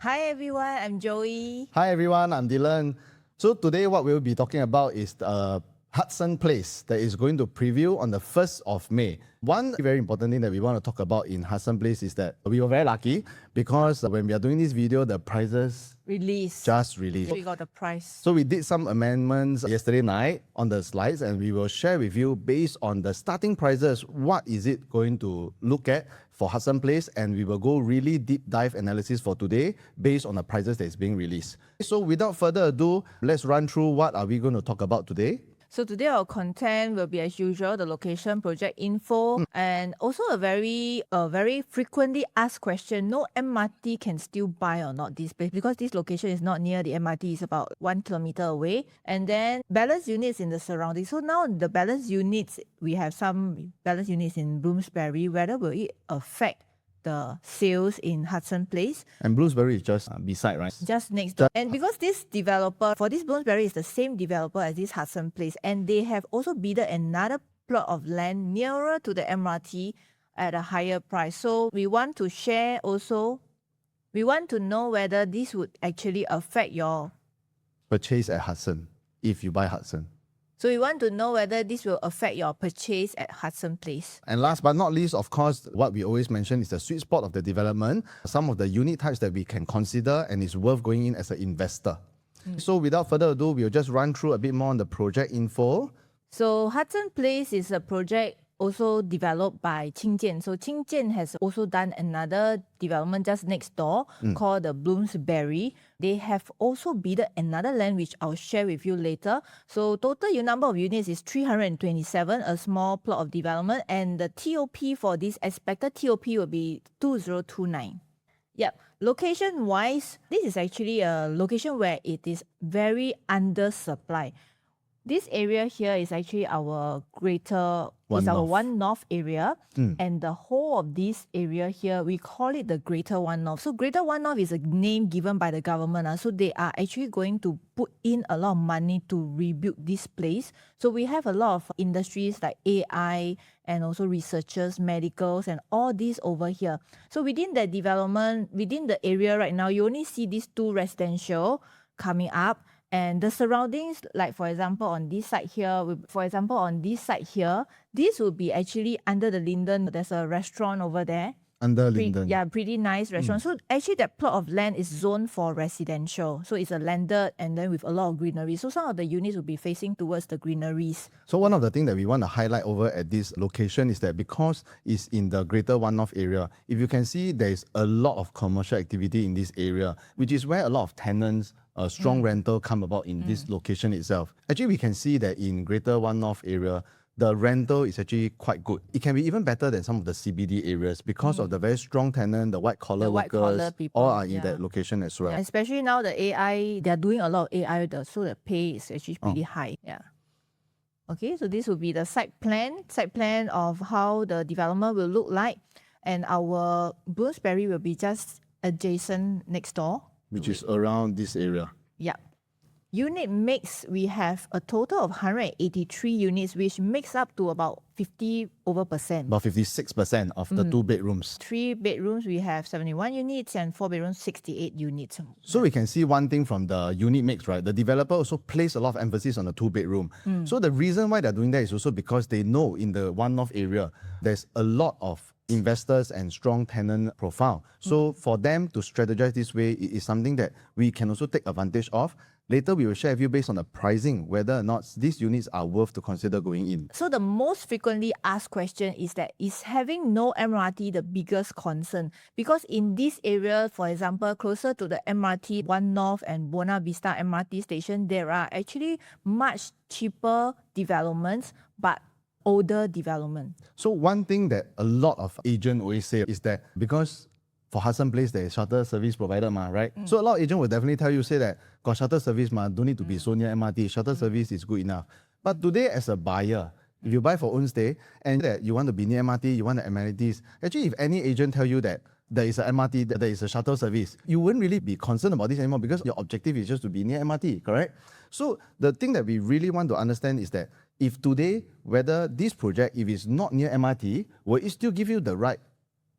Hi everyone, I'm Joey. Hi everyone, I'm Dylan. So today what we'll be talking about is Hudson Place that is going to preview on the 1st of May. One very important thing that we want to talk about in Hudson Place is that we were very lucky because when we are doing this video, the prices just released. We got the price. So we did some amendments yesterday night on the slides and we will share with you based on the starting prices, what is it going to look at for Hudson Place, and we will go really deep dive analysis for today based on the prices that is being released. So without further ado, let's run through what are we going to talk about today. So today our content will be as usual, the location, project info, and also a very frequently asked question, no MRT can still buy or not this place because this location is not near the MRT, it's about 1 kilometer away. And then balance units in the surroundings. So now the balance units, we have some balance units in Bloomsbury, whether will it affect the sales in Hudson Place? And Bloomsbury is just beside, right? Just next door. And because this developer, for this Bloomsbury, is the same developer as this Hudson Place, and they have also bidded another plot of land nearer to the MRT at a higher price. So we want to share also, we want to know whether this would actually affect your Purchase at Hudson, if you buy Hudson. So we want to know whether this will affect your purchase at Hudson Place. And last but not least, of course, what we always mention is the sweet spot of the development, some of the unit types that we can consider and is worth going in as an investor. So without further ado, we'll just run through a bit more on the project info. So Hudson Place is a project also developed by Qingjian. So Qingjian has also done another development just next door called the Bloomsbury. They have also bidded another land which I'll share with you later. So total number of units is 327, a small plot of development, and the TOP for this expected TOP will be 2029. Yep. Location-wise, this is actually a location where it is very undersupplied. This area here is actually our One North area, and the whole of this area here, we call it the Greater One North. So Greater One North is a name given by the government. So they are actually going to put in a lot of money to rebuild this place. So we have a lot of industries like AI and also researchers, medicals, and all these over here. So within the development, within the area right now, you only see these two residential coming up. And the surroundings, like for example on this side here, this will be actually under the Linden. There's a restaurant over there. Under Linden. Yeah, pretty nice restaurant. So actually that plot of land is zoned for residential. So it's a landed and then with a lot of greenery. So some of the units will be facing towards the greeneries. So one of the things that we want to highlight over at this location is that because it's in the Greater One North area, if you can see there's a lot of commercial activity in this area, which is where a lot of tenants, strong rental come about in this location itself. Actually, we can see that in Greater One North area, the rental is actually quite good. It can be even better than some of the CBD areas because of the very strong tenant, the white-collar workers, people, all are in that location as well. Especially now the AI, they're doing a lot of AI, so the pay is actually pretty high. Yeah. Okay, so this will be the site plan of how the development will look like. And our Bloomsbury will be just adjacent next door. Which is around this area. Yeah. Unit mix, we have a total of 183 units, which makes up to about 50%. About 56% of the 2 bedrooms. 3 bedrooms, we have 71 units, and 4 bedrooms, 68 units. So we can see one thing from the unit mix, right? The developer also placed a lot of emphasis on the 2 bedroom. So the reason why they're doing that is also because they know in the One North area, there's a lot of investors and strong tenant profile. So for them to strategize this way, it is something that we can also take advantage of. Later, we will share with you based on the pricing, whether or not these units are worth to consider going in. So the most frequently asked question is that, is having no MRT the biggest concern? Because in this area, for example, closer to the MRT, One North and Buona Vista MRT station, there are actually much cheaper developments, but older development. So one thing that a lot of agents always say is that because for Hudson Place, there is shuttle service provided, right? So a lot of agents will definitely tell you, say that, got shuttle service, don't need to be so near MRT, shuttle service is good enough. But today, as a buyer, if you buy for own stay, and that you want to be near MRT, you want the amenities, actually, if any agent tell you that there is an MRT, that there is a shuttle service, you wouldn't really be concerned about this anymore because your objective is just to be near MRT, correct? So the thing that we really want to understand is that if today, whether this project, if it's not near MRT, will it still give you the right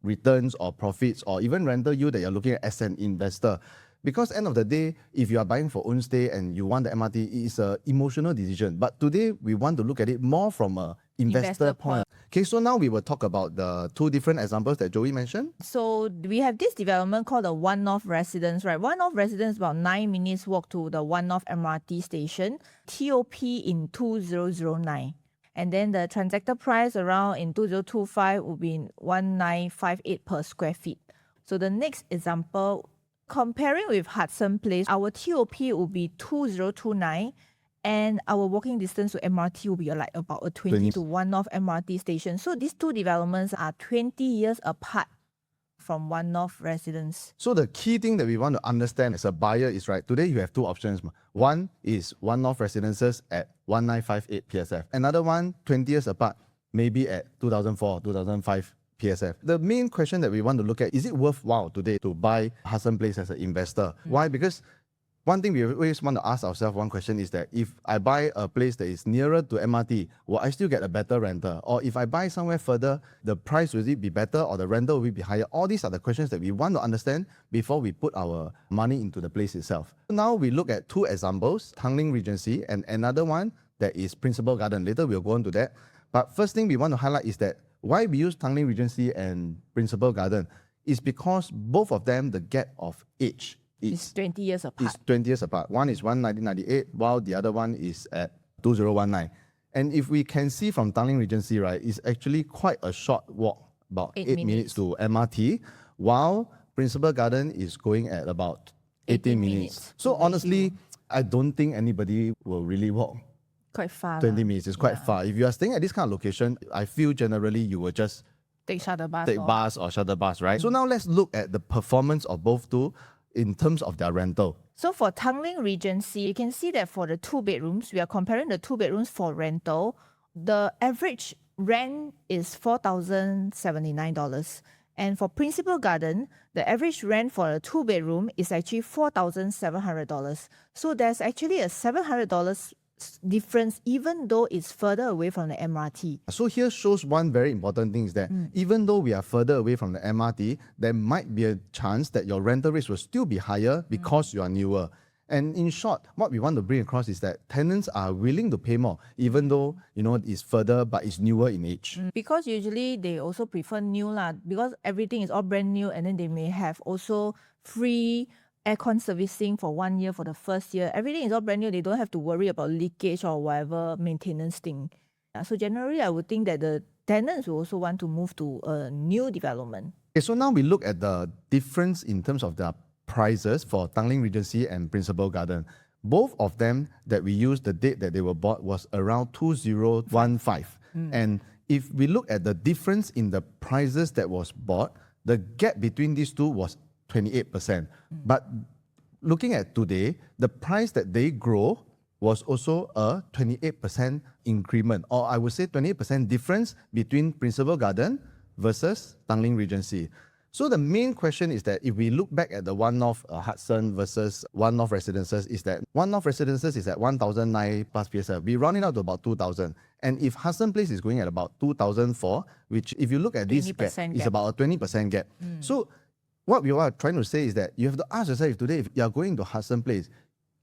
returns or profits or even rental yield that you're looking at as an investor. Because end of the day, if you are buying for own stay and you want the MRT, it is an emotional decision. But today, we want to look at it more from a investor point. Okay, so now we will talk about the two different examples that Joey mentioned. So we have this development called the One North Residence, right? One North Residence is about 9 minutes walk to the One North MRT station. TOP in 2009. And then the transactor price around in 2025 will be 1958 per square feet. So the next example, comparing with Hudson Place, our TOP will be 2029 and our walking distance to MRT will be like about a 20 to One North MRT station. So these two developments are 20 years apart from One North Residence. So the key thing that we want to understand as a buyer is, right, today you have two options. One is One North Residences at 1958 PSF. Another one, 20 years apart, maybe at 2004, 2005 PSF. The main question that we want to look at, is it worthwhile today to buy Hudson Place as an investor? Why? Because one thing we always want to ask ourselves, one question is that if I buy a place that is nearer to MRT, will I still get a better rental? Or if I buy somewhere further, the price will it be better or the rental will it be higher? All these are the questions that we want to understand before we put our money into the place itself. Now we look at two examples, Tanglin Regency and another one that is Principal Garden. Later we'll go on to that. But first thing we want to highlight is that why we use Tanglin Regency and Principal Garden is because both of them, the gap of age It's 20 years apart. It's 20 years apart. One is 1998, while the other one is at 2019. And if we can see from Tanglin Regency, right, it's actually quite a short walk, about 8 minutes to MRT, while Principal Garden is going at about 18 minutes. So honestly, I don't think anybody will really walk quite far. 20 minutes. It's quite far. If you are staying at this kind of location, I feel generally you will just take shuttle bus. Take bus or shuttle bus, right? So now let's look at the performance of both two in terms of their rental. So for Tanglin Regency, you can see that for the 2 bedrooms, we are comparing the 2 bedrooms for rental. The average rent is $4,079. And for Principal Garden, the average rent for a 2 bedroom is actually $4,700. So there's actually a $700 difference even though it's further away from the MRT. So here shows one very important thing is that even though we are further away from the MRT, there might be a chance that your rental rates will still be higher because you are newer. And in short, what we want to bring across is that tenants are willing to pay more, even though, you know, it's further but it's newer in age. Because usually they also prefer new because everything is all brand new, and then they may have also free aircon servicing for 1 year for the first year. Everything is all brand new. They don't have to worry about leakage or whatever maintenance thing. So generally, I would think that the tenants will also want to move to a new development. Okay, so now we look at the difference in terms of the prices for Tanglin Regency and Principal Garden. Both of them that we used, the date that they were bought was around 2015. And if we look at the difference in the prices that was bought, the gap between these two was 28%. But looking at today, the price that they grow was also a 28% increment, or I would say 28% difference between Principal Garden versus Tanglin Regency. So the main question is that if we look back at the One North Hudson versus One North Residences, is that One North Residences is at 1,009 plus PSF. We round it out to about 2,000. And if Hudson Place is going at about 2,004, which if you look at this gap, is about a 20% gap. So what we are trying to say is that you have to ask yourself today, if you are going to Hudson Place,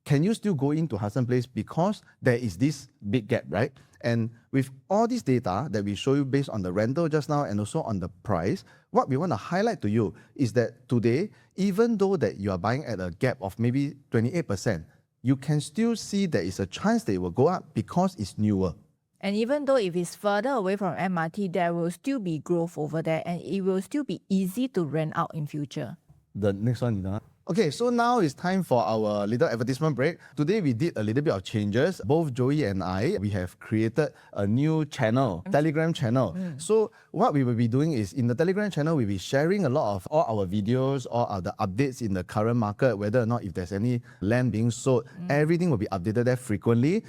can you still go into Hudson Place because there is this big gap, right? And with all this data that we show you based on the rental just now and also on the price, what we want to highlight to you is that today, even though that you are buying at a gap of maybe 28%, you can still see there is a chance that it will go up because it's newer. And even though if it's further away from MRT, there will still be growth over there and it will still be easy to rent out in future. The next one, you know. Okay, so now it's time for our little advertisement break. Today we did a little bit of changes. Both Joey and I, we have created a new channel, Telegram channel. So what we will be doing is in the Telegram channel, we'll be sharing a lot of all our videos, all of the updates in the current market, whether or not if there's any land being sold, everything will be updated there frequently.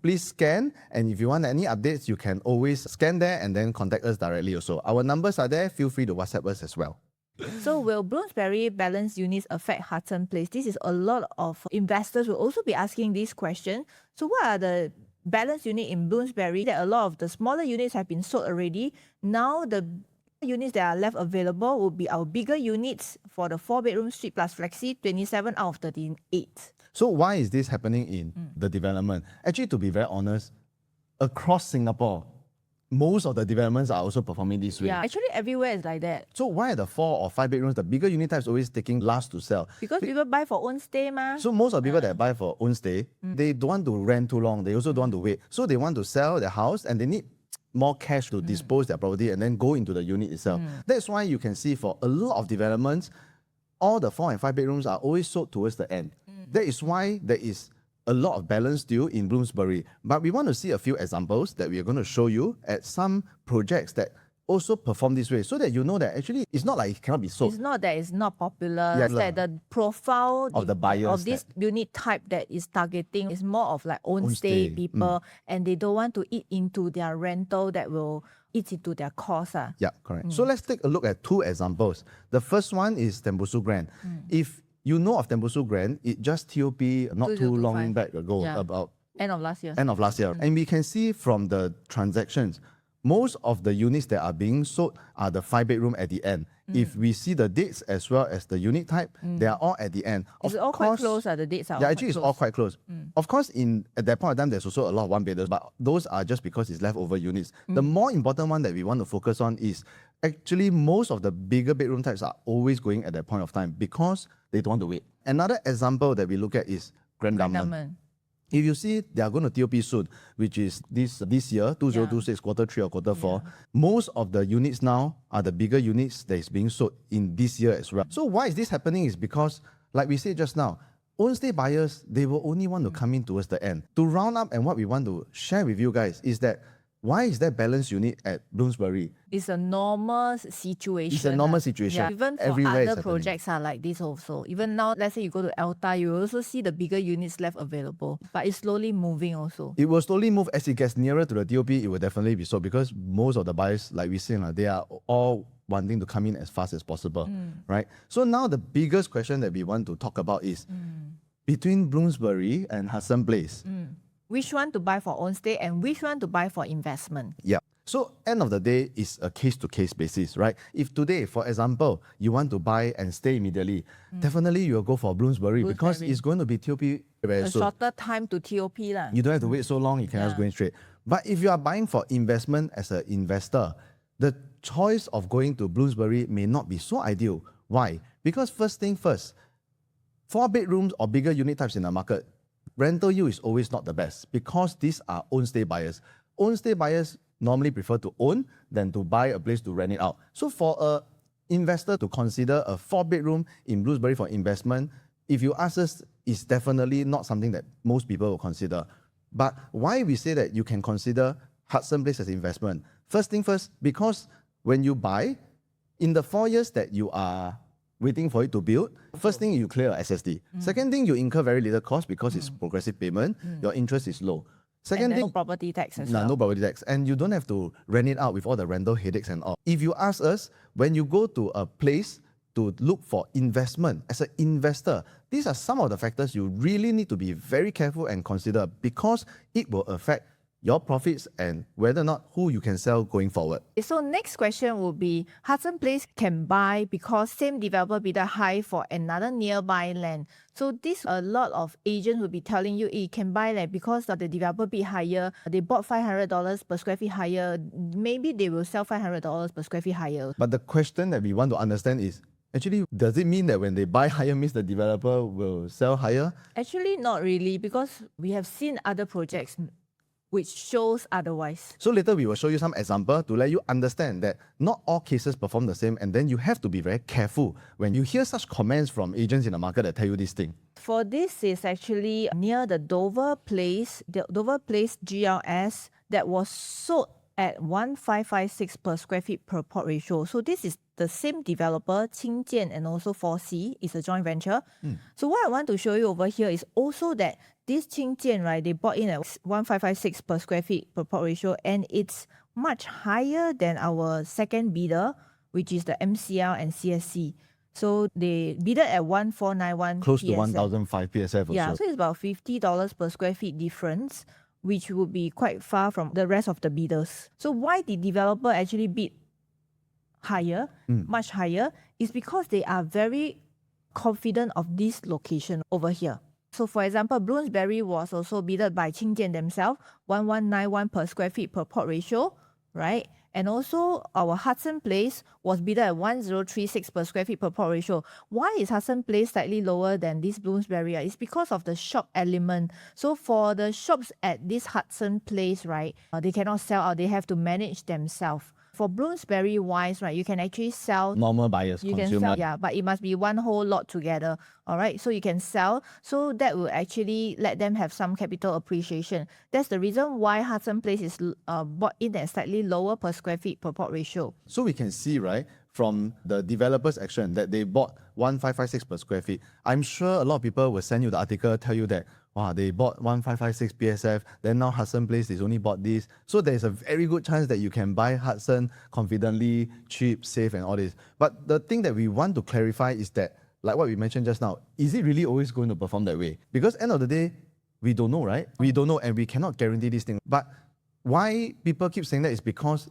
Please scan, and if you want any updates, you can always scan there and then contact us directly also. Our numbers are there, feel free to WhatsApp us as well. So will Bloomsbury balance units affect Hudson Place? This is a lot of investors will also be asking this question. So what are the balance unit in Bloomsbury? That a lot of the smaller units have been sold already. Now the Units that are left available will be our bigger units for the 4-bedroom suite plus flexi, 27 out of 38. So why is this happening in the development? Actually, to be very honest, across Singapore, most of the developments are also performing this way. Yeah, actually everywhere is like that. So why are the 4 or 5 bedrooms, the bigger unit types always taking last to sell? Because people buy for own stay ma. So most of the people that buy for own stay, they don't want to rent too long. They also don't want to wait. So they want to sell their house and they need more cash to dispose their property and then go into the unit itself. That's why you can see for a lot of developments, all the 4 and 5 bedrooms are always sold towards the end. That is why there is a lot of balance still in Bloomsbury. But we want to see a few examples that we are going to show you at some projects that also perform this way, so that you know that actually it's not like it cannot be sold. It's not that it's not popular. Yeah, It's that the profile of the buyers of this unit type that is targeting is more of like own stay people, and they don't want to eat into their rental that will eat into their cost. Yeah, correct. So let's take a look at 2 examples. The first one is Tembusu Grand. If you know of Tembusu Grand, it just TOP not too long 2025. back ago, Yeah. about End of last year. end of last year. And we can see from the transactions, most of the units that are being sold are the 5-bedroom at the end. If we see the dates as well as the unit type, they are all at the end. It's all quite close. The dates are Yeah, all actually, it's quite all close. quite close. Of course, at that point of time, there's also a lot of 1-bedrooms, but those are just because it's leftover units. The more important one that we want to focus on is actually most of the bigger bedroom types are always going at that point of time because they don't want to wait. Another example that we look at is Grand Diamond. Diamond. If you see they are going to TOP soon, which is this year, 2026, quarter 3 or quarter 4, most of the units now are the bigger units that is being sold in this year as well. So why is this happening is because, like we said just now, own stay buyers, they will only want to come in towards the end. To round up, and what we want to share with you guys is that why is there balanced unit at Bloomsbury? It's a normal situation. It's a normal situation. Yeah. Even for Everywhere it's other happening. projects are like this also. Even now, let's say you go to Alta, you will also see the bigger units left available. But it's slowly moving also. It will slowly move as it gets nearer to the TOP. It will definitely be sold because most of the buyers, like we say, they are all wanting to come in as fast as possible, right? So now the biggest question that we want to talk about is between Bloomsbury and Hudson Place. Which one to buy for own stay and which one to buy for investment? Yeah. So end of the day is a case-to-case basis, right? If today, for example, you want to buy and stay immediately, definitely you'll go for Bloomsbury because it's going to be TOP very A soon. shorter time to TOP lah. You don't have to wait so long, you can just go in straight. But if you are buying for investment as an investor, the choice of going to Bloomsbury may not be so ideal. Why? Because first thing first, 4 bedrooms or bigger unit types in the market, rental yield is always not the best because these are own stay buyers. Own stay buyers normally prefer to own than to buy a place to rent it out. So for a investor to consider a 4-bedroom in Bloomsbury for investment, if you ask us, it's definitely not something that most people will consider. But why we say that you can consider Hudson Place as investment? First thing first, because when you buy, in the 4 years that you are waiting for it to build, first thing you clear a SSD. Second thing, you incur very little cost because it's progressive payment. Your interest is low. Second And then thing, no property tax as well. no property tax. And you don't have to rent it out with all the rental headaches and all. If you ask us, when you go to a place to look for investment, as an investor, these are some of the factors you really need to be very careful and consider because it will affect your profits and whether or not who you can sell going forward. So next question will be, Hudson Place can buy because same developer bid high for another nearby land. So this a lot of agents will be telling you, can buy land because of the developer bid higher. They bought $500 per square feet higher. Maybe they will sell $500 per square feet higher. But the question that we want to understand is, actually, does it mean that when they buy higher means the developer will sell higher? Actually, not really, because we have seen other projects which shows otherwise. So later we will show you some example to let you understand that not all cases perform the same, and then you have to be very careful when you hear such comments from agents in the market that tell you this thing. For this is actually near the Dover Place GLS that was sold at 1,556 per square feet per plot ratio. So this is the same developer, Qingjian and also 4C. It's a joint venture. So what I want to show you over here is also that this Qingjian, right, they bought in at 1,556 per square feet per plot ratio, and it's much higher than our second bidder, which is the MCL and CSC. So they bidded at 1,491 Close to PSF. 1,005 PSF or Yeah, so. so it's about $50 per square feet difference, which would be quite far from the rest of the bidders. So why did developer actually bid higher, much higher, is because they are very confident of this location over here. So for example, Bloomsbury was also bidded by Qingjian themselves, 1191 per square feet per plot ratio, right? And also our Hudson Place was bidded at 1036 per square feet per plot ratio. Why is Hudson Place slightly lower than this Bloomsbury? It's because of the shop element. So for the shops at this Hudson Place, right, they cannot sell out, they have to manage themselves. For Bloomsbury wise, right, you can actually sell Normal buyers, you consumer. can sell, yeah, but it must be one whole lot together. All right, so you can sell. So that will actually let them have some capital appreciation. That's the reason why Hudson Place is bought in at slightly lower per square feet per plot ratio. So we can see, right, from the developer's action that they bought 1556 per square feet. I'm sure a lot of people will send you the article, tell you that, wow, they bought 1556 PSF, then now Hudson Place is only bought this. So there's a very good chance that you can buy Hudson confidently, cheap, safe, and all this. But the thing that we want to clarify is that, like what we mentioned just now, is it really always going to perform that way? Because end of the day, we don't know, right? We don't know, and we cannot guarantee this thing. But why people keep saying that is because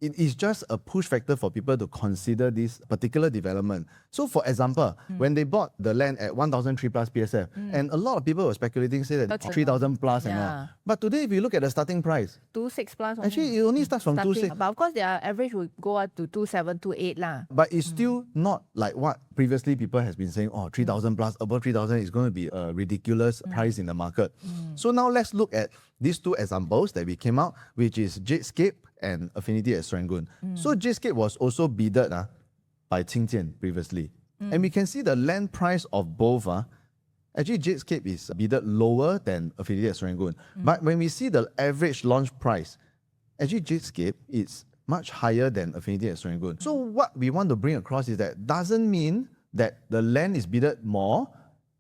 it is just a push factor for people to consider this particular development. So for example, when they bought the land at 1,003 plus PSF, and a lot of people were speculating, say that That's 3,000 plus and Yeah. all. But today, if you look at the starting price, 2.6 plus. actually it only starts from starting. 2.6. But of course, their average will go up to 2.7, 2.8 lah. But it's still not like what previously people has been saying, oh, 3,000 plus, above 3,000 is going to be a ridiculous price in the market. So now let's look at these two examples that we came out, which is Jadescape and Affinity at Serangoon. So Jadescape was also bidded by Qingjian previously. And we can see the land price of both. Actually, Jadescape is bidded lower than Affinity at Serangoon. But when we see the average launch price, actually Jadescape is much higher than Affinity at Serangoon. So what we want to bring across is that doesn't mean that the land is bidded more,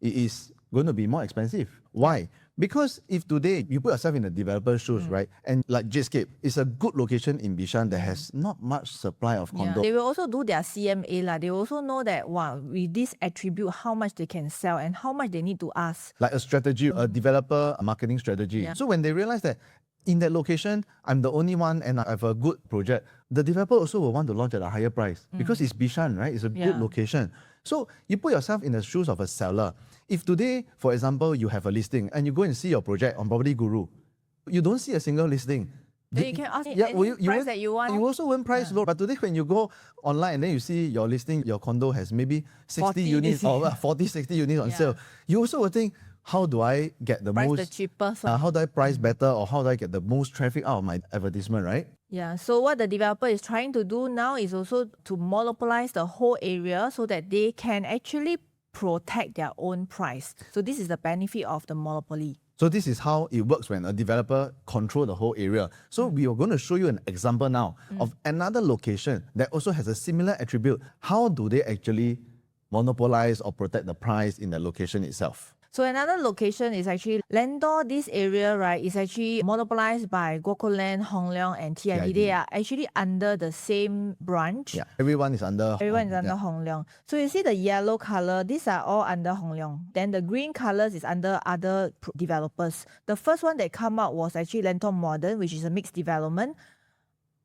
it is going to be more expensive. Why? Because if today you put yourself in the developer's shoes, right, and like Jadescape is a good location in Bishan that has not much supply of condo. They will also do their CMA lah. They also know that with this attribute, how much they can sell and how much they need to ask. Like a strategy, a developer marketing strategy. Yeah. So when they realize that in that location, I'm the only one and I have a good project, the developer also will want to launch at a higher price because it's Bishan, right? It's a good location. So you put yourself in the shoes of a seller. If today, for example, you have a listing and you go and see your project on Property Guru, you don't see a single listing. Then you can ask any you price won't- that you want. You also won't price low. But today when you go online and then you see your listing, your condo has maybe 60 40 units or listings. 40, 60 units on Yeah. sale. You also will think, how do I get the Price most... the cheapest. how do I price better or how do I get the most traffic out of my advertisement, right? Yeah, so what the developer is trying to do now is also to monopolize the whole area so that they can actually protect their own price. So this is the benefit of the monopoly. So this is how it works when a developer control the whole area. So we are going to show you an example now of another location that also has a similar attribute. How do they actually monopolize or protect the price in the location itself? So another location is actually Landor. This area, right, is actually monopolized by Guoco Land, Hong Leong, and TMB. TIB. They are actually under the same branch. Yeah, everyone is under... Everyone is under Hong Leong. So you see the yellow color, these are all under Hong Leong. Then the green colors is under other developers. The first one that come out was actually Lentor Modern, which is a mixed development.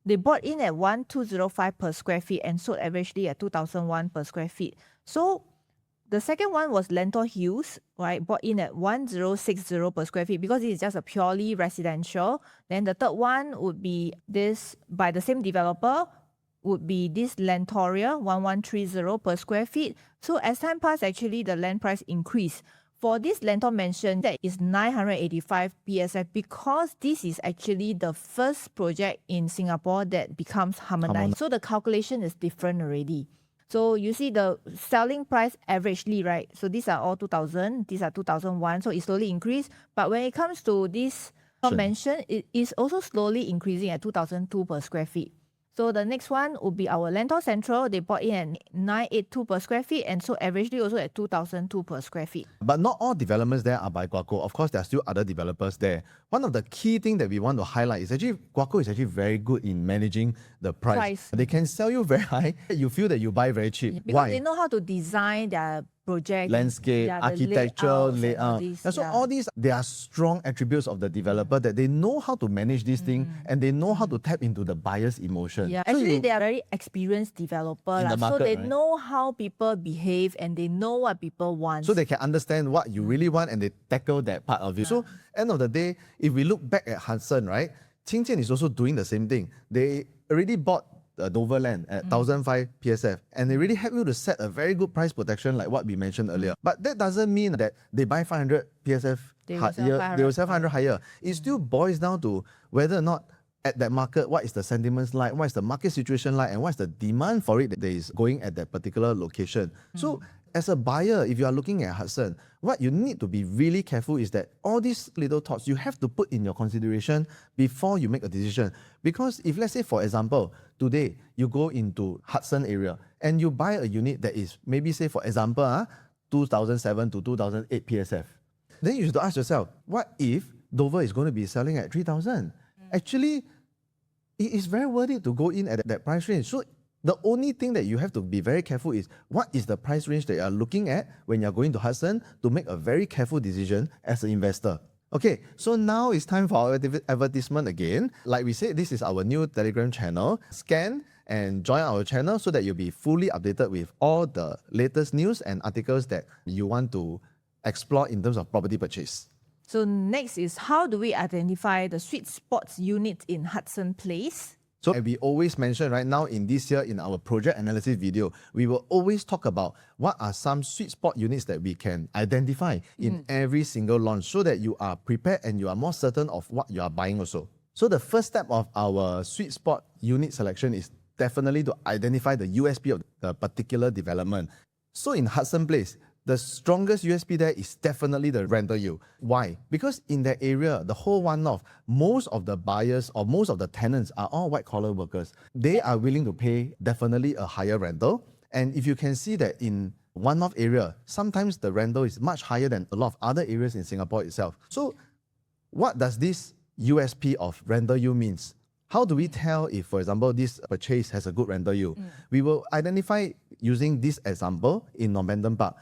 They bought in at 1,205 per square feet and sold averagely at 2,001 per square feet. So the second one was Lentor Hills, right? Bought in at 1,060 per square feet because this is just a purely residential. Then the third one would be this by the same developer, would be this Lentoria, 1,130 per square feet. So as time passed, actually the land price increased. For this Lentor Mansion, that is 985 PSF because this is actually the first project in Singapore that becomes harmonized. So the calculation is different already. So you see the selling price averagely, right? So these are all 2,000, these are 2,001, so it slowly increased. But when it comes to this mansion, it is also slowly increasing at 2,002 per square feet. So the next one would be our Lentor Central. They bought in at 982 per square feet and so averagely also at 2,002 per square feet. But not all developments there are by Guaco. Of course, there are still other developers there. One of the key things that we want to highlight is actually Guaco is actually very good in managing the price. They can sell you very high. You feel that you buy very cheap. Because Why? they know how to design their project, landscape, yeah, the architectural, layouts and all layout. these, And so yeah. all these, they are strong attributes of the developer that they know how to manage this thing and they know how to tap into the buyer's emotion. Yeah, So actually, you- they are very experienced developer, In the so market, they right? know how people behave and they know what people want. so they can understand what you really want and they tackle that part of you. So end of the day, if we look back at Hudson, right, Qingjian is also doing the same thing. They already bought the Dover land at 1,005 PSF and they really help you to set a very good price protection like what we mentioned earlier. But that doesn't mean that they buy 500 PSF They will sell higher, 500 they will sell 500 higher. It still boils down to whether or not at that market, what is the sentiments like, what is the market situation like, and what's the demand for it that is going at that particular location. So as a buyer, if you are looking at Hudson, what you need to be really careful is that all these little thoughts you have to put in your consideration before you make a decision. Because if let's say, for example, today you go into Hudson area and you buy a unit that is maybe say, for example, 2007 to 2008 PSF, then you should ask yourself, what if Dover is going to be selling at 3,000? Actually, it is very worth it to go in at that price range. So the only thing that you have to be very careful is what is the price range that you are looking at when you're going to Hudson to make a very careful decision as an investor. Okay, so now it's time for our advertisement again. Like we said, this is our new Telegram channel. Scan and join our channel so that you'll be fully updated with all the latest news and articles that you want to explore in terms of property purchase. So next is, how do we identify the sweet spots units in Hudson Place? So as we always mention right now in this year in our project analysis video, we will always talk about what are some sweet spot units that we can identify in every single launch so that you are prepared and you are more certain of what you are buying also. So the first step of our sweet spot unit selection is definitely to identify the USP of the particular development. So in Hudson Place, the strongest USP there is definitely the rental yield. Why? Because in that area, the whole one-off, most of the buyers or most of the tenants are all white-collar workers. They are willing to pay definitely a higher rental. And if you can see that in one-off area, sometimes the rental is much higher than a lot of other areas in Singapore itself. So what does this USP of rental yield means? How do we tell if, for example, this purchase has a good rental yield? We will identify using this example in Normanton Park.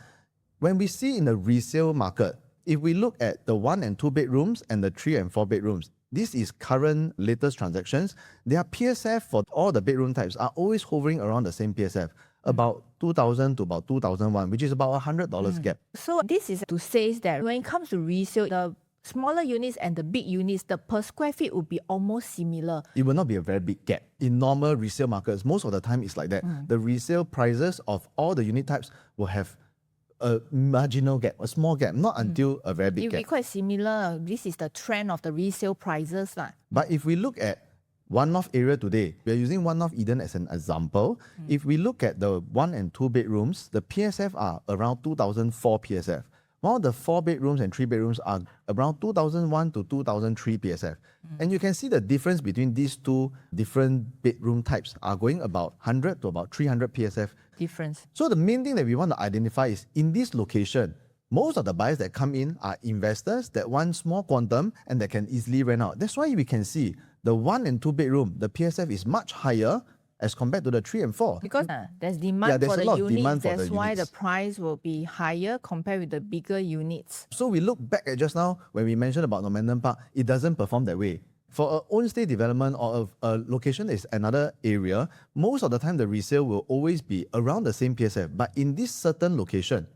When we see in the resale market, if we look at the 1 and 2 bedrooms and the 3 and 4 bedrooms, this is current latest transactions. Their PSF for all the bedroom types are always hovering around the same PSF, about 2,000 to about 2,001, which is about $100 gap. So this is to say that when it comes to resale, the smaller units and the big units, the per square feet will be almost similar. It will not be a very big gap. In normal resale markets, most of the time it's like that. The resale prices of all the unit types will have a marginal gap, a small gap, not until a very big It will be gap. quite similar. This is the trend of the resale prices. But if we look at one-off area today, we are using one-off Eden as an example. If we look at the 1 and 2 bedrooms, the PSF are around 2004 PSF, while the 4 bedrooms and 3 bedrooms are around 2001 to 2003 PSF. And you can see the difference between these two different bedroom types are going about 100 to about 300 PSF Difference. So the main thing that we want to identify is in this location, most of the buyers that come in are investors that want small quantum and that can easily rent out. That's why we can see the 1 and 2 bedroom, the PSF is much higher as compared to the 3 and 4. Because there's demand there's for a the lot of units, demand for that's the why units. the price will be higher compared with the bigger units. So we look back at just now when we mentioned about Normanton Park, it doesn't perform that way. For an own stay development or a location that is another area, most of the time the resale will always be around the same PSF. But in this certain location,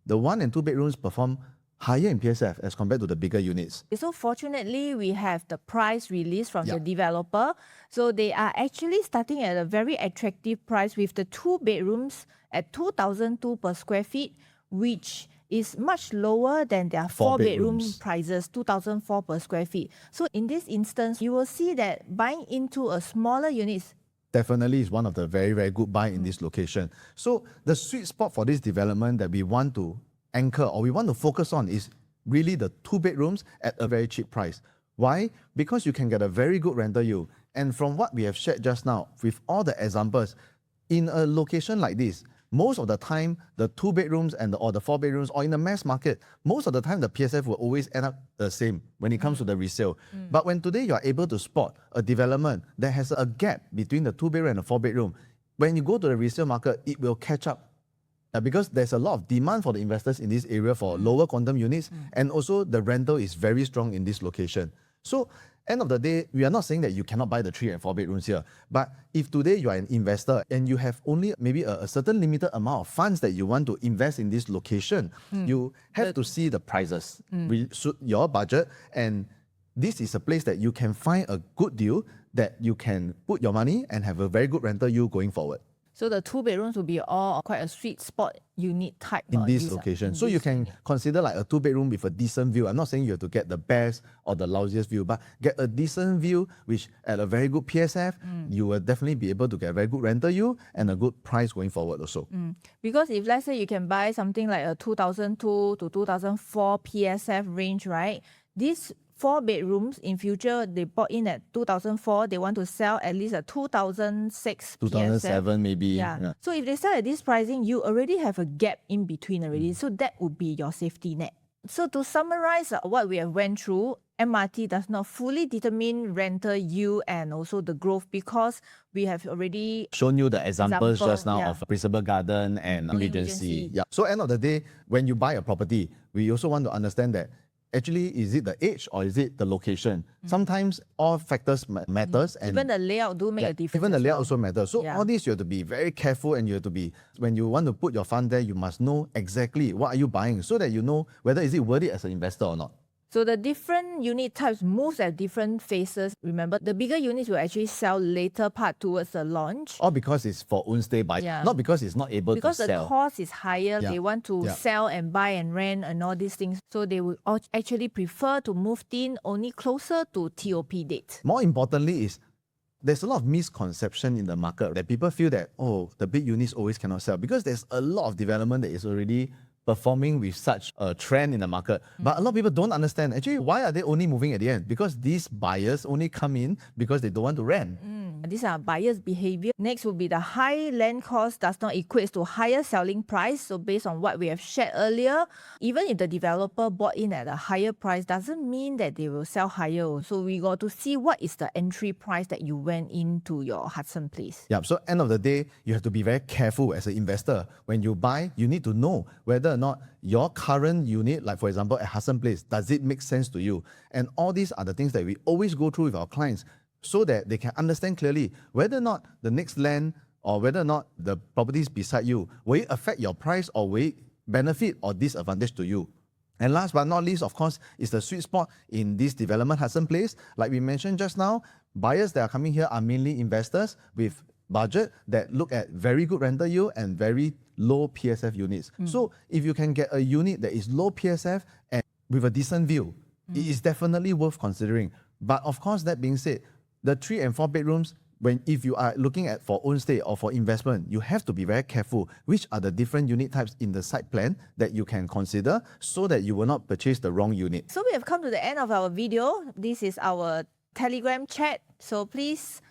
the 1 and 2 bedrooms perform higher in PSF as compared to the bigger units. So fortunately, we have the price release from the Yeah. developer. So they are actually starting at a very attractive price with the 2 bedrooms at 2,002 per square feet, which is much lower than their 4 bedroom bedrooms. prices, 2,004 per square feet. So in this instance, you will see that buying into a smaller unit Definitely is one of the very, very good buy in this location. So the sweet spot for this development that we want to anchor or we want to focus on is really the 2 bedrooms at a very cheap price. Why? Because you can get a very good rental yield. And from what we have shared just now, with all the examples, in a location like this, most of the time, the 2 bedrooms or the 4 bedrooms, or in the mass market, most of the time the PSF will always end up the same when it comes to the resale. But when today you are able to spot a development that has a gap between the 2 bedroom and the 4 bedroom, when you go to the resale market, it will catch up Because there's a lot of demand for the investors in this area for lower quantum units, and also the rental is very strong in this location. So, end of the day, we are not saying that you cannot buy the 3 and 4 bedrooms here. But if today you are an investor and you have only maybe a certain limited amount of funds that you want to invest in this location, you have to see the prices which suit your budget. And this is a place that you can find a good deal that you can put your money and have a very good rental yield going forward. So the 2 bedrooms will be all quite a sweet spot unit type. In this location. So you can consider like a 2 bedroom with a decent view. I'm not saying you have to get the best or the lousiest view, but get a decent view, which at a very good PSF, you will definitely be able to get a very good rental yield and a good price going forward also. Because if let's say you can buy something like a 2002 to 2004 PSF range, right? These 4 bedrooms in future, they bought in at 2004, they want to sell at least a 2006 2007 PSF. maybe. Yeah. So if they sell at this pricing, you already have a gap in between already. So that would be your safety net. So to summarize what we have went through, MRT does not fully determine rental yield and also the growth because we have already shown you the examples just now yeah. of Principal Garden and Regency. Regency. Yeah. So end of the day, when you buy a property, we also want to understand that actually, is it the age or is it the location? Sometimes all factors matters, and even the layout do make a difference. even the as layout well. also matters. So Yeah. all this you have to be very careful, and you have to be, when you want to put your fund there, you must know exactly what are you buying so that you know whether is it worth it as an investor or not. So the different unit types moves at different phases. Remember, the bigger units will actually sell later part towards the launch. Or because it's for own stay buy, Yeah. not because it's not able Because to the sell. cost is higher, Yeah. they want to Yeah. sell and buy and rent and all these things. So they will actually prefer to move in only closer to TOP date. More importantly is, there's a lot of misconception in the market that people feel that, oh, the big units always cannot sell, because there's a lot of development that is already performing with such a trend in the market. But a lot of people don't understand, actually, why are they only moving at the end? Because these buyers only come in because they don't want to rent. These are buyers' behavior. Next will be the high land cost does not equate to higher selling price. So based on what we have shared earlier, even if the developer bought in at a higher price, doesn't mean that they will sell higher. So we got to see what is the entry price that you went into your Hudson Place. Yeah, so end of the day, you have to be very careful as an investor. When you buy, you need to know whether or not your current unit, like for example at Hudson Place, does it make sense to you? And all these are the things that we always go through with our clients, so that they can understand clearly whether or not the next land or whether or not the properties beside you, will it affect your price or will it benefit or disadvantage to you? And last but not least, of course, is the sweet spot in this development, Hudson Place. Like we mentioned just now, buyers that are coming here are mainly investors with budget that look at very good rental yield and very low PSF units. So if you can get a unit that is low PSF and with a decent view, it is definitely worth considering. But of course, that being said, the 3 and 4 bedrooms, if you are looking at for own stay or for investment, you have to be very careful which are the different unit types in the site plan that you can consider so that you will not purchase the wrong unit. So we have come to the end of our video. This is our Telegram chat. So please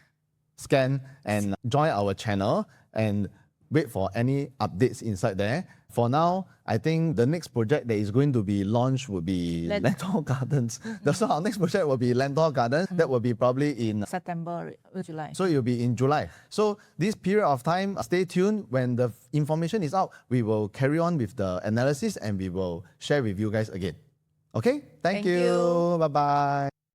Scan and join our channel and wait for any updates inside there. For now, I think the next project that is going to be launched will be Lentor Gardens. So our next project will be Lentor Gardens. That will be probably in September or July. So it will be in July. So this period of time, stay tuned. When the information is out, we will carry on with the analysis and we will share with you guys again. Okay? Thank you. you. Bye-bye.